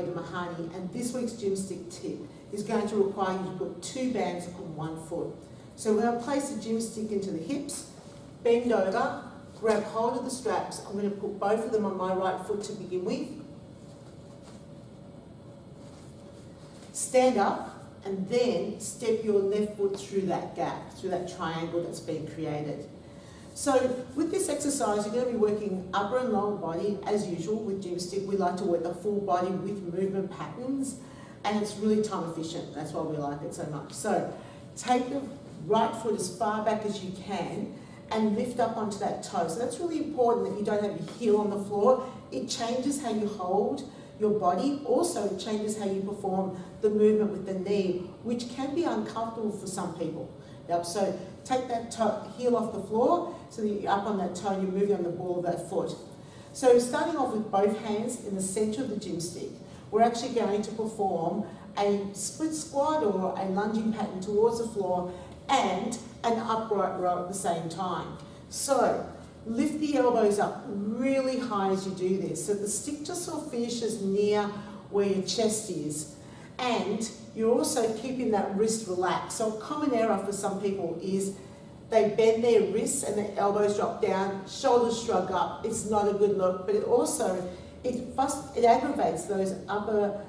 Marietta Mehanni, and this week's Gymstick tip is going to require you to put 2 bands on 1 foot. So we're going to place the Gymstick into the hips, bend over, grab hold of the straps. I'm going to put both of them on my right foot to begin with. Stand up and then step your left foot through that gap, through that triangle that's been created. So with this exercise, you're going to be working upper and lower body as usual. With Gymstick, we like to work the full body with movement patterns, and it's really time efficient. That's why we like it so much. So take the right foot as far back as you can and lift up onto that toe. So that's really important that you don't have your heel on the floor. It changes how you hold your body. Also, it changes how you perform the movement with the knee, which can be uncomfortable for some people. Yep, so take that heel off the floor so that you're up on that toe and you're moving on the ball of that foot. So starting off with both hands in the centre of the Gymstick, we're actually going to perform a split squat or a lunging pattern towards the floor and an upright row at the same time. So lift the elbows up really high as you do this, so the stick just sort of finishes near where your chest is. And you're also keeping that wrist relaxed. So a common error for some people is they bend their wrists and their elbows drop down, shoulders shrug up. It's not a good look, but it aggravates those upper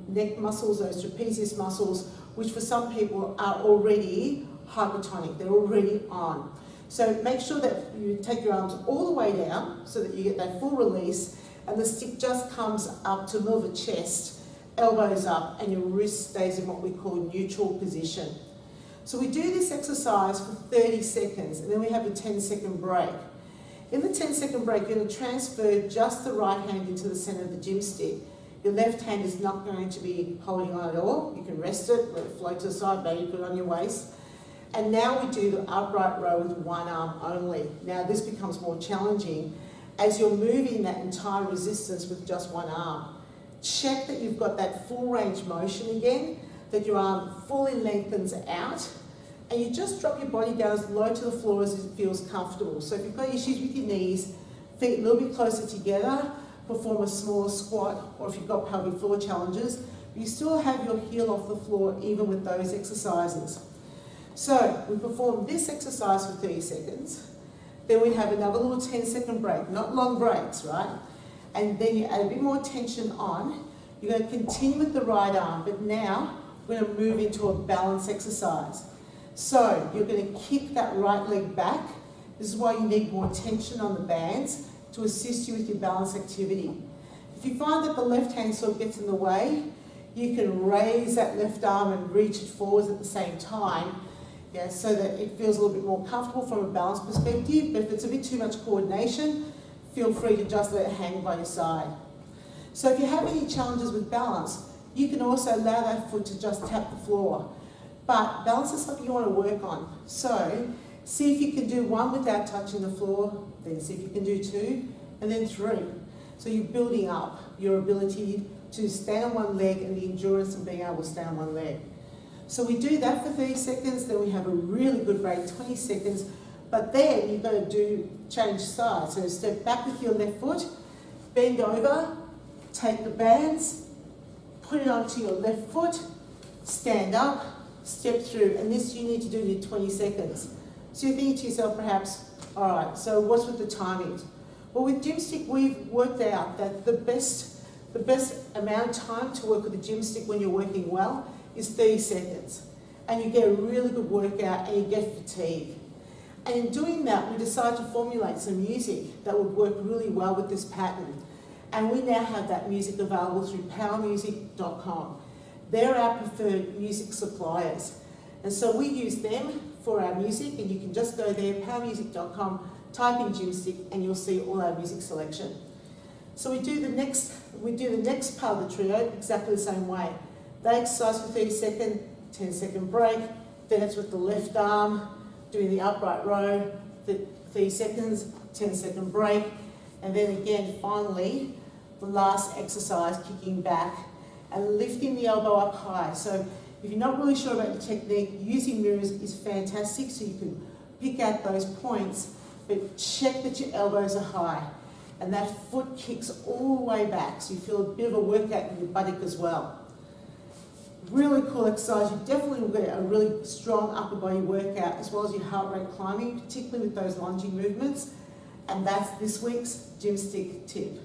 neck muscles, those trapezius muscles, which for some people are already hypertonic, they're already on. So make sure that you take your arms all the way down so that you get that full release, and the stick just comes up to the middle of the chest, elbows up, and your wrist stays in what we call neutral position. So we do this exercise for 30 seconds, and then we have a 10-second break. In the 10-second break, you're going to transfer just the right hand into the centre of the Gymstick. Your left hand is not going to be holding on at all. You can rest it, let it float to the side, maybe put it on your waist. And now we do the upright row with one arm only. Now this becomes more challenging as you're moving that entire resistance with just one arm. Check that you've got that full range motion again, that your arm fully lengthens out, and you just drop your body down as low to the floor as it feels comfortable. So if you've got issues with your knees, feet a little bit closer together, perform a smaller squat, or if you've got pelvic floor challenges, you still have your heel off the floor even with those exercises. So we perform this exercise for 30 seconds, then we have another little 10-second break, not long breaks, right? And then you add a bit more tension on. You're going to continue with the right arm, but now we're going to move into a balance exercise. So you're going to kick that right leg back. This is why you need more tension on the bands to assist you with your balance activity. If you find that the left hand sort of gets in the way, you can raise that left arm and reach it forwards at the same time, so that it feels a little bit more comfortable from a balance perspective. But if it's a bit too much coordination, feel free to just let it hang by your side. So if you have any challenges with balance, you can also allow that foot to just tap the floor. But balance is something you want to work on. So see if you can do 1 without touching the floor, then see if you can do 2, and then 3. So you're building up your ability to stand on one leg and the endurance of being able to stand on one leg. So we do that for 30 seconds, then we have a really good break, 20 seconds, but then you've got to change sides. So step back with your left foot, bend over, take the bands, put it onto your left foot, stand up, step through, and this you need to do in 20 seconds. So you're thinking to yourself perhaps, all right, so what's with the timing? Well, with Gymstick, we've worked out that the best amount of time to work with the Gymstick when you're working well is 30 seconds. And you get a really good workout and you get fatigue. And in doing that, we decided to formulate some music that would work really well with this pattern. And we now have that music available through powermusic.com. They're our preferred music suppliers. And so we use them for our music, and you can just go there, powermusic.com, type in Gymstick, and you'll see all our music selection. So we do the next part of the trio exactly the same way. They exercise for 30 seconds, 10-second break, then it's with the left arm, doing the upright row, 30 seconds, 10-second break, and then again, finally, the last exercise, kicking back and lifting the elbow up high. So if you're not really sure about your technique, using mirrors is fantastic, so you can pick out those points, but check that your elbows are high. and that foot kicks all the way back, so you feel a bit of a workout in your buttock as well. Really cool exercise. You definitely will get a really strong upper body workout as well as your heart rate climbing, particularly with those lunging movements. And that's this week's Gymstick tip.